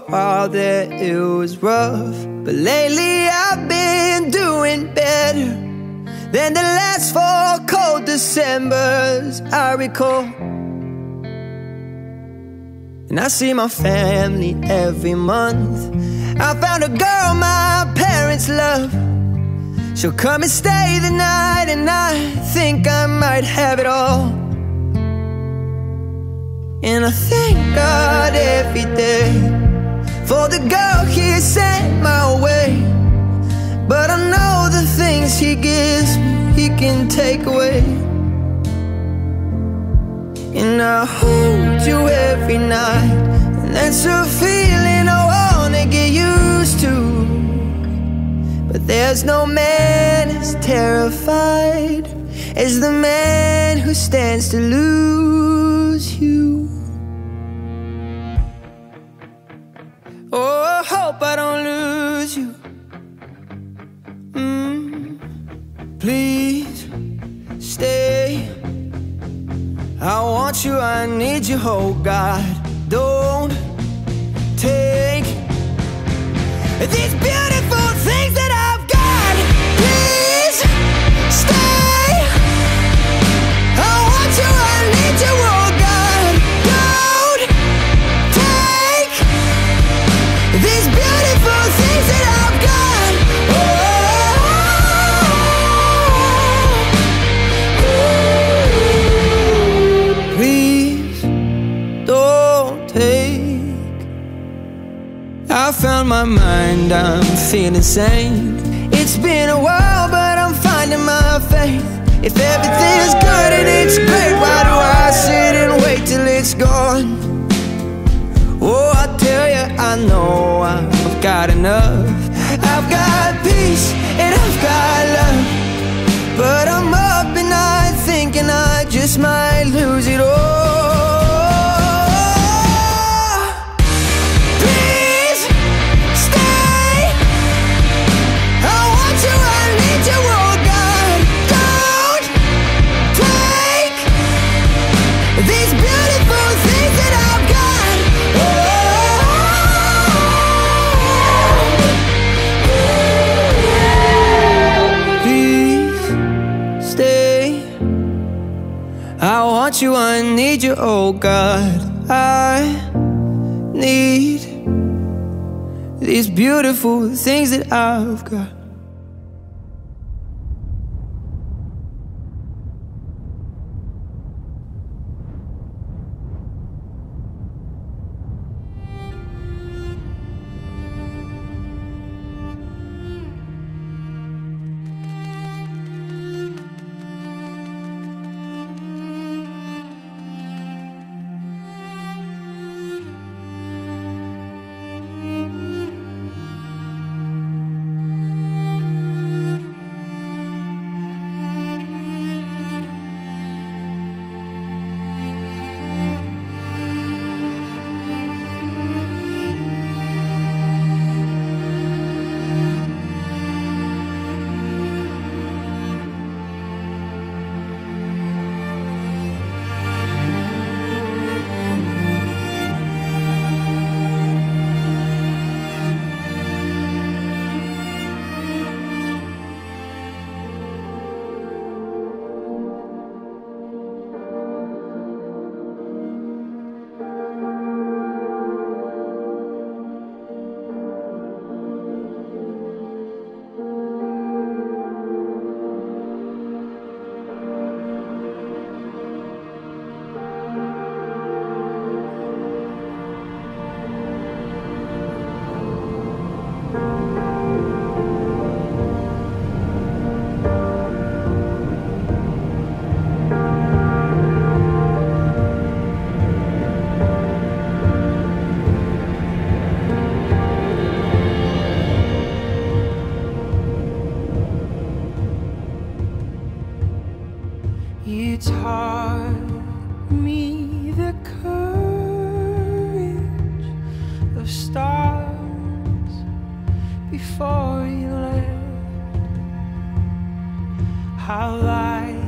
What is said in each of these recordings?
while there it was rough, but lately I've been doing better than the last 4 cold Decembers I recall. And I see my family every month. I found a girl my parents love. She'll come and stay the night, and I think I might have it all. And I thank God every day for the girl He sent my way. But I know the things He gives me, He can take away. And I hold you every night, and that's a feeling I wanna get used to. But there's no man as terrified as the man who stands to lose you. Oh, I hope I don't lose you. Please stay. I want you, I need you, oh God. Don't take these beautiful things that I've got. Please stay. I want you, I need you, oh God. Don't take these beautiful things that I've got. Please don't take. I found my mind, I'm feeling sane. It's been a while, but I'm finding my faith. If everything's good and it's great, why do I sit and wait till it's gone? Oh, I tell you, I know I've got enough. I've got peace and I've got love, but I'm up at night thinking I just might lose it all. Please stay. I want you, I need you, oh God. Don't take these beautiful things that I've got. Please stay. I want you, I need you, oh God. I need these beautiful things that I've got. You taught me the courage of stars before you left, how light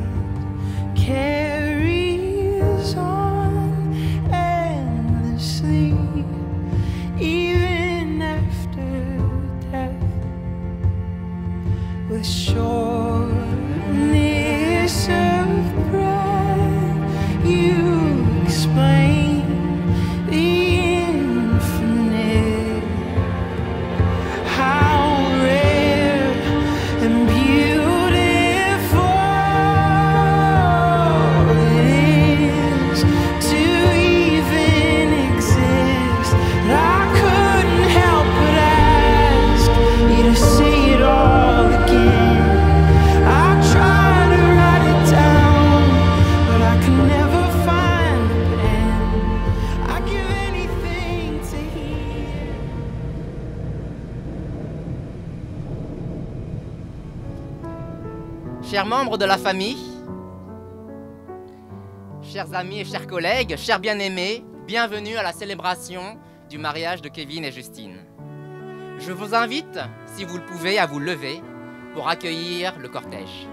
carries on endlessly, even chers membres de la famille, chers amis et chers collègues, chers bien-aimés, bienvenue à la célébration du mariage de Kevin et Justine. Je vous invite, si vous le pouvez, à vous lever pour accueillir le cortège.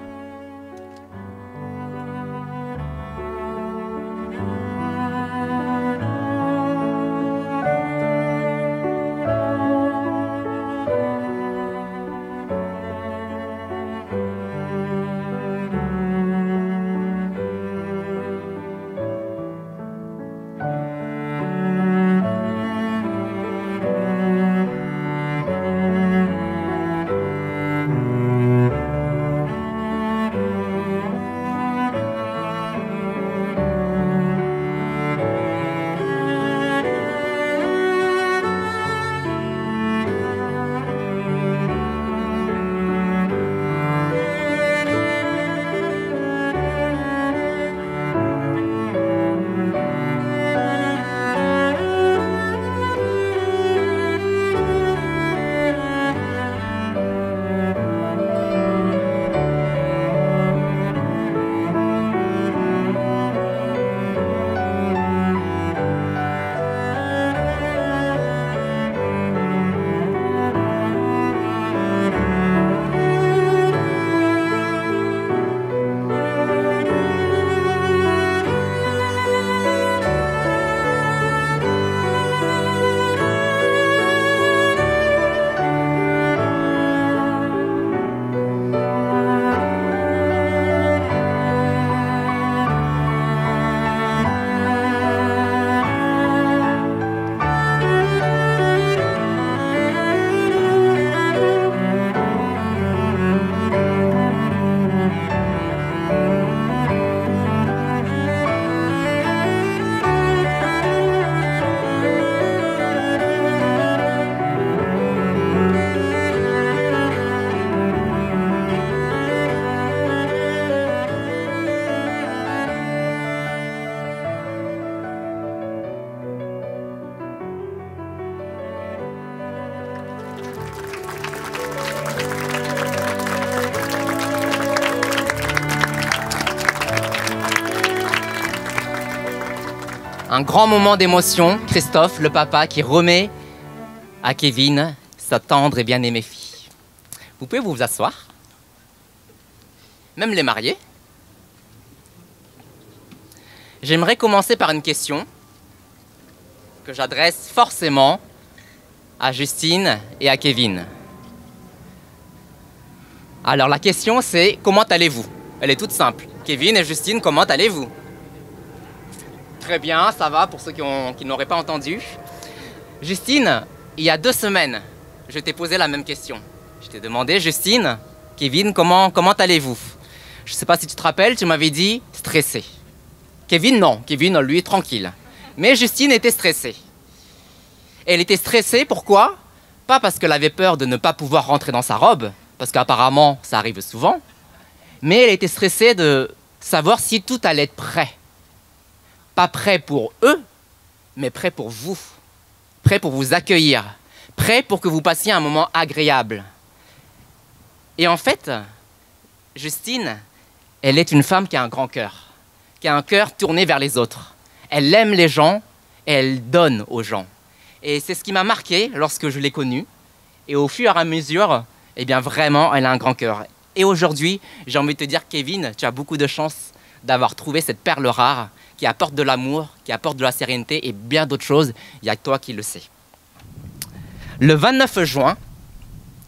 Un grand moment d'émotion, Christophe, le papa, qui remet à Kevin sa tendre et bien-aimée fille. Vous pouvez vous asseoir. Même les mariés. J'aimerais commencer par une question que j'adresse forcément à Justine et à Kevin. Alors la question c'est, comment allez-vous? Elle est toute simple. Kevin et Justine, comment allez-vous? Très bien, ça va pour ceux qui n'auraient pas entendu. Justine, il y a 2 semaines, je t'ai posé la même question. Je t'ai demandé, Justine, Kevin, comment allez-vous? Je ne sais pas si tu te rappelles, tu m'avais dit stressé. Kevin, non. Kevin, lui, tranquille. Mais Justine était stressée. Elle était stressée, pourquoi? Pas parce qu'elle avait peur de ne pas pouvoir rentrer dans sa robe, parce qu'apparemment, ça arrive souvent, mais elle était stressée de savoir si tout allait être prêt. Pas prêt pour eux, mais prêt pour vous. Prêt pour vous accueillir. Prêt pour que vous passiez un moment agréable. Et en fait, Justine, elle est une femme qui a un grand cœur. Qui a un cœur tourné vers les autres. Elle aime les gens et elle donne aux gens. Et c'est ce qui m'a marqué lorsque je l'ai connue. Et au fur et à mesure, eh bien vraiment, elle a un grand cœur. Et aujourd'hui, j'ai envie de te dire, Kevin, tu as beaucoup de chance d'avoir trouvé cette perle rare qui apporte de l'amour, qui apporte de la sérénité et bien d'autres choses. Il n'y a que toi qui le sais. Le 29 juin,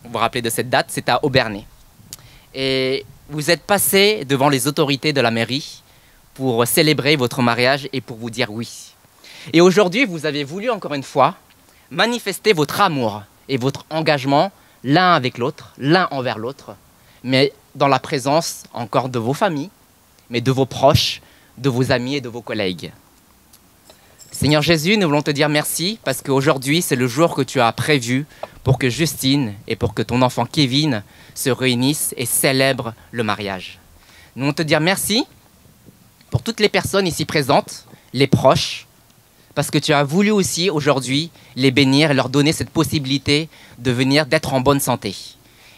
vous vous rappelez de cette date, c'est à Obernai. Et vous êtes passé devant les autorités de la mairie pour célébrer votre mariage et pour vous dire oui. Et aujourd'hui, vous avez voulu encore une fois manifester votre amour et votre engagement l'un avec l'autre, l'un envers l'autre, mais dans la présence encore de vos familles, mais de vos proches, de vos amis et de vos collègues. Seigneur Jésus, nous voulons te dire merci parce qu'aujourd'hui, c'est le jour que tu as prévu pour que Justine et pour que ton enfant Kevin se réunissent et célèbrent le mariage. Nous voulons te dire merci pour toutes les personnes ici présentes, les proches, parce que tu as voulu aussi aujourd'hui les bénir et leur donner cette possibilité de venir, d'être en bonne santé.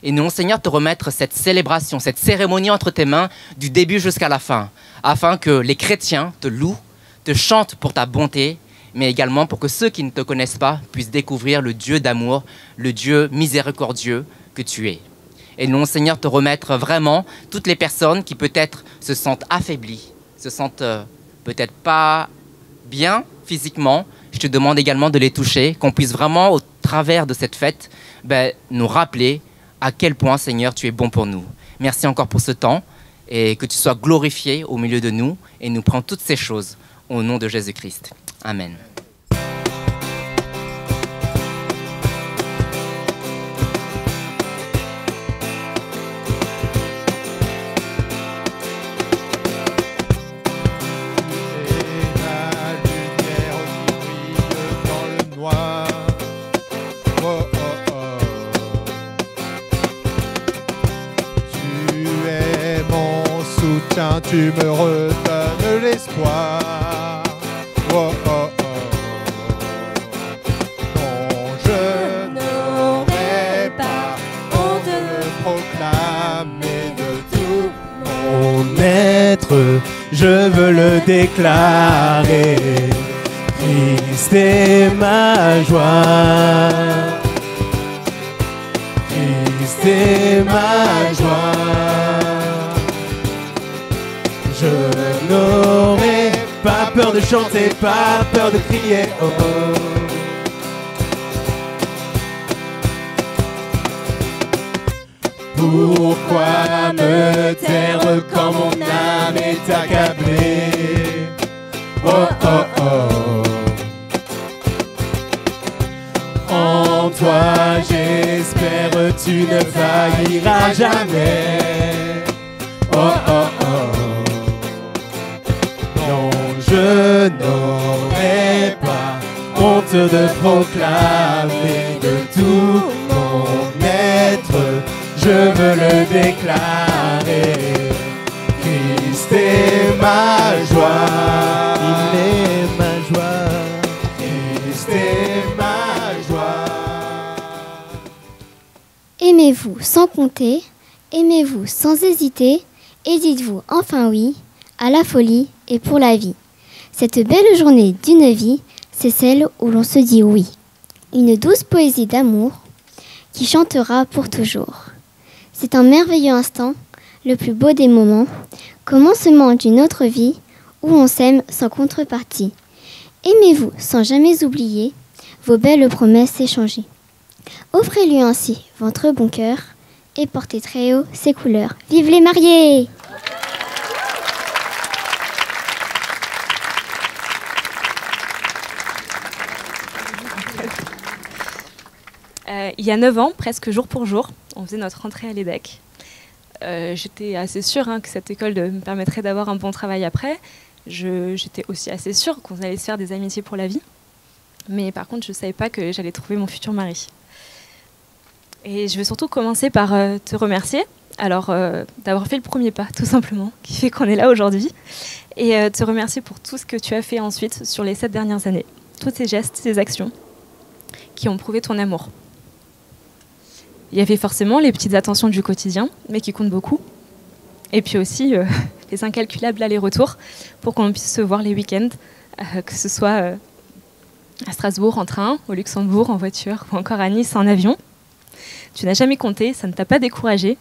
Et nous, Seigneur, te remettre cette célébration, cette cérémonie entre tes mains, du début jusqu'à la fin, afin que les chrétiens te louent, te chantent pour ta bonté, mais également pour que ceux qui ne te connaissent pas puissent découvrir le Dieu d'amour, le Dieu miséricordieux que tu es. Et nous, Seigneur, te remettre vraiment toutes les personnes qui peut-être se sentent affaiblies, se sentent peut-être pas bien physiquement. Je te demande également de les toucher, qu'on puisse vraiment, au travers de cette fête, nous rappeler à quel point, Seigneur, tu es bon pour nous. Merci encore pour ce temps et que tu sois glorifié au milieu de nous et nous prends toutes ces choses au nom de Jésus-Christ. Amen. Tu me redonnes l'espoir. Oh, oh, oh. Non, je n'aurai pas honte de le proclamer de tout mon être. Je veux le déclarer. Christ est ma joie. Christ est ma joie. Je n'aurai pas peur de chanter, pas peur de crier, oh oh. Pourquoi me taire quand mon âme est accablée? Oh oh oh. En toi j'espère, tu ne failliras jamais. Oh oh oh. Non, je n'aurai pas honte de proclamer de tout mon être. Je veux le déclarer. Christ est ma joie. Il est ma joie. Christ est ma joie. Aimez-vous sans compter, aimez-vous sans hésiter, et dites-vous enfin oui à la folie et pour la vie. Cette belle journée d'une vie, c'est celle où l'on se dit oui. Une douce poésie d'amour qui chantera pour toujours. C'est un merveilleux instant, le plus beau des moments, commencement d'une autre vie où on s'aime sans contrepartie. Aimez-vous sans jamais oublier vos belles promesses échangées. Offrez-lui ainsi votre bon cœur et portez très haut ses couleurs. Vive les mariés! Il y a 9 ans, presque jour pour jour, on faisait notre rentrée à l'EDEC. J'étais assez sûre que cette école me permettrait d'avoir un bon travail après. J'étais aussi assez sûre qu'on allait se faire des amitiés pour la vie. Mais par contre, je ne savais pas que j'allais trouver mon futur mari. Et je veux surtout commencer par te remercier d'avoir fait le premier pas, tout simplement, qui fait qu'on est là aujourd'hui. Et te remercier pour tout ce que tu as fait ensuite sur les 7 dernières années. Tous ces gestes, ces actions qui ont prouvé ton amour. Il y avait forcément les petites attentions du quotidien, mais qui comptent beaucoup. Et puis aussi les incalculables allers-retours pour qu'on puisse se voir les week-ends, que ce soit à Strasbourg en train, au Luxembourg en voiture ou encore à Nice en avion. Tu n'as jamais compté, ça ne t'a pas découragé.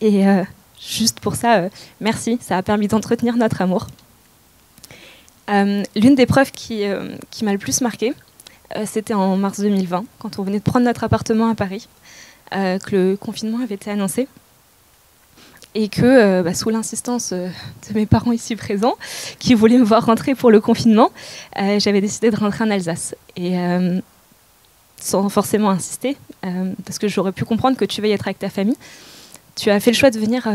Et juste pour ça, merci, ça a permis d'entretenir notre amour. L'une des preuves qui m'a le plus marquée, c'était en mars 2020, quand on venait de prendre notre appartement à Paris, que le confinement avait été annoncé et que, sous l'insistance de mes parents ici présents, qui voulaient me voir rentrer pour le confinement, j'avais décidé de rentrer en Alsace. Et sans forcément insister, parce que j'aurais pu comprendre que tu veuilles être avec ta famille, tu as fait le choix de venir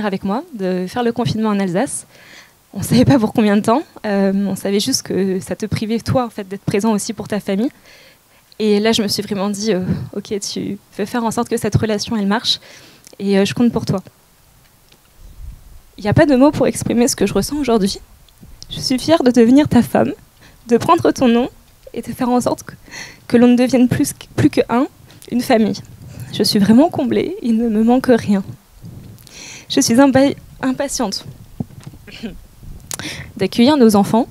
avec moi, de faire le confinement en Alsace. On ne savait pas pour combien de temps, on savait juste que ça te privait, toi, en fait, d'être présent aussi pour ta famille. Et là, je me suis vraiment dit, ok, tu veux faire en sorte que cette relation, elle marche, et je compte pour toi. Il n'y a pas de mots pour exprimer ce que je ressens aujourd'hui. Je suis fière de devenir ta femme, de prendre ton nom, et de faire en sorte que l'on ne devienne plus qu'un, une famille. Je suis vraiment comblée, il ne me manque rien. Je suis impatiente d'accueillir nos enfants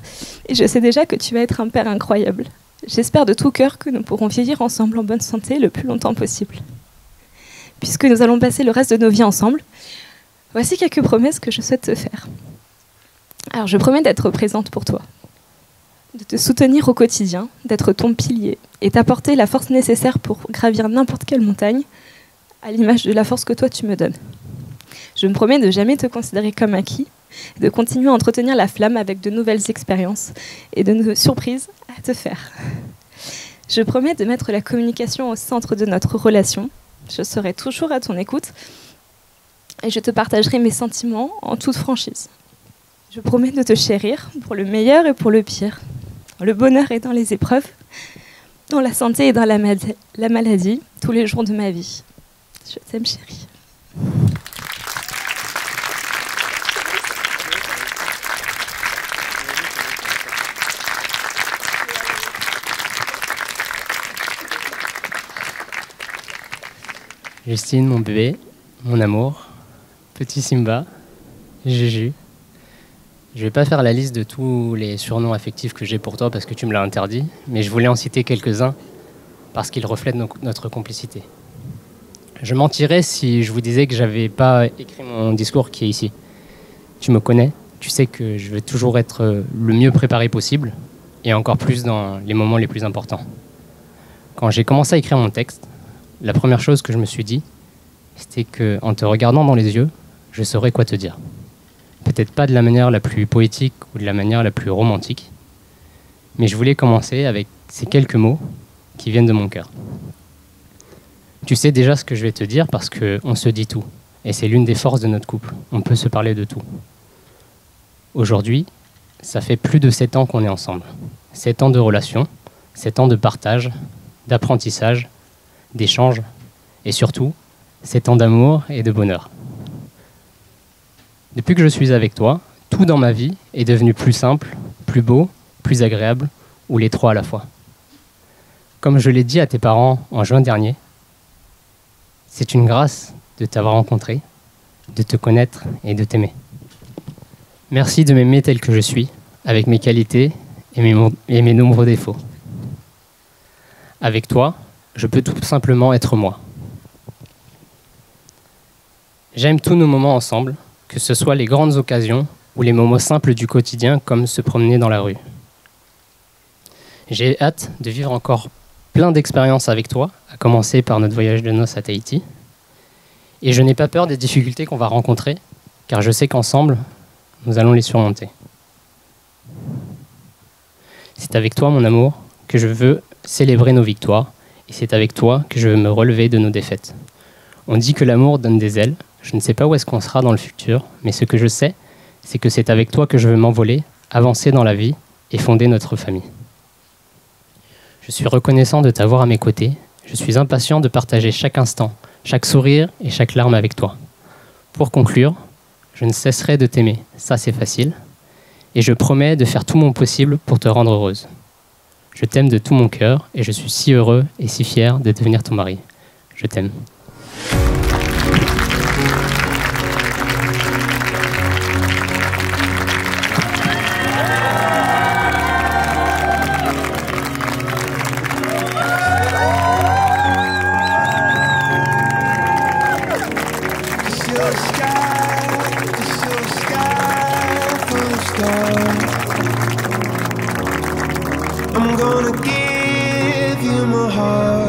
et je sais déjà que tu vas être un père incroyable. J'espère de tout cœur que nous pourrons vieillir ensemble en bonne santé le plus longtemps possible. Puisque nous allons passer le reste de nos vies ensemble, voici quelques promesses que je souhaite te faire. Alors je promets d'être présente pour toi, de te soutenir au quotidien, d'être ton pilier et t'apporter la force nécessaire pour gravir n'importe quelle montagne, à l'image de la force que toi tu me donnes. Je me promets de jamais te considérer comme acquis, de continuer à entretenir la flamme avec de nouvelles expériences et de nouvelles surprises à te faire. Je promets de mettre la communication au centre de notre relation. Je serai toujours à ton écoute et je te partagerai mes sentiments en toute franchise. Je promets de te chérir pour le meilleur et pour le pire, dans le bonheur et dans les épreuves, dans la santé et dans la maladie, tous les jours de ma vie. Je t'aime, chérie. Justine, mon bébé, mon amour, petit Simba, Juju. Je vais pas faire la liste de tous les surnoms affectifs que j'ai pour toi parce que tu me l'as interdit, mais je voulais en citer quelques-uns parce qu'ils reflètent notre complicité. Je mentirais si je vous disais que j'avais pas écrit mon discours qui est ici. Tu me connais, tu sais que je vais toujours être le mieux préparé possible et encore plus dans les moments les plus importants. Quand j'ai commencé à écrire mon texte, la première chose que je me suis dit, c'était qu'en te regardant dans les yeux, je saurais quoi te dire. Peut-être pas de la manière la plus poétique ou de la manière la plus romantique, mais je voulais commencer avec ces quelques mots qui viennent de mon cœur. Tu sais déjà ce que je vais te dire parce qu'on se dit tout, et c'est l'une des forces de notre couple, on peut se parler de tout. Aujourd'hui, ça fait plus de 7 ans qu'on est ensemble. 7 ans de relation, 7 ans de partage, d'apprentissage, d'échange, et surtout, 7 ans d'amour et de bonheur. Depuis que je suis avec toi, tout dans ma vie est devenu plus simple, plus beau, plus agréable, ou les trois à la fois. Comme je l'ai dit à tes parents en juin dernier, c'est une grâce de t'avoir rencontré, de te connaître et de t'aimer. Merci de m'aimer tel que je suis, avec mes qualités et mes nombreux défauts. Avec toi, je peux tout simplement être moi. J'aime tous nos moments ensemble, que ce soit les grandes occasions ou les moments simples du quotidien comme se promener dans la rue. J'ai hâte de vivre encore plein d'expériences avec toi, à commencer par notre voyage de noces à Tahiti. Et je n'ai pas peur des difficultés qu'on va rencontrer, car je sais qu'ensemble, nous allons les surmonter. C'est avec toi, mon amour, que je veux célébrer nos victoires, et c'est avec toi que je veux me relever de nos défaites. On dit que l'amour donne des ailes. Je ne sais pas où est-ce qu'on sera dans le futur, mais ce que je sais, c'est que c'est avec toi que je veux m'envoler, avancer dans la vie et fonder notre famille. Je suis reconnaissant de t'avoir à mes côtés. Je suis impatient de partager chaque instant, chaque sourire et chaque larme avec toi. Pour conclure, je ne cesserai de t'aimer, ça c'est facile, et je promets de faire tout mon possible pour te rendre heureuse. Je t'aime de tout mon cœur et je suis si heureux et si fier de devenir ton mari. Je t'aime. I'm gonna give you my heart.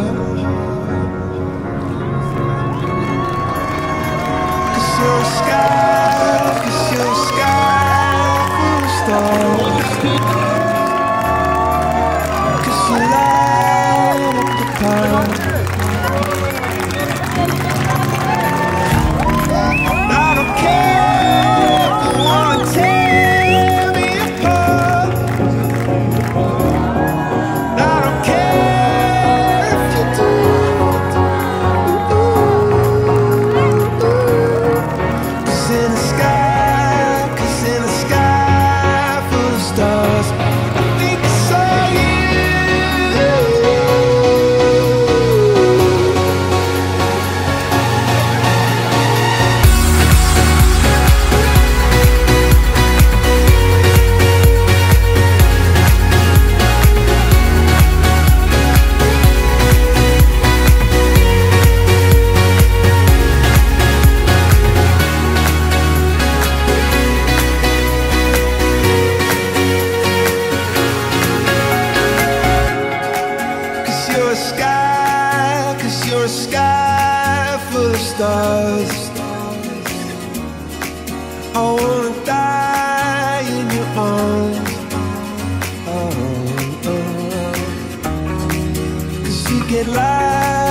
full of stars. I wanna die in your arms. Oh, oh. 'Cause you get lost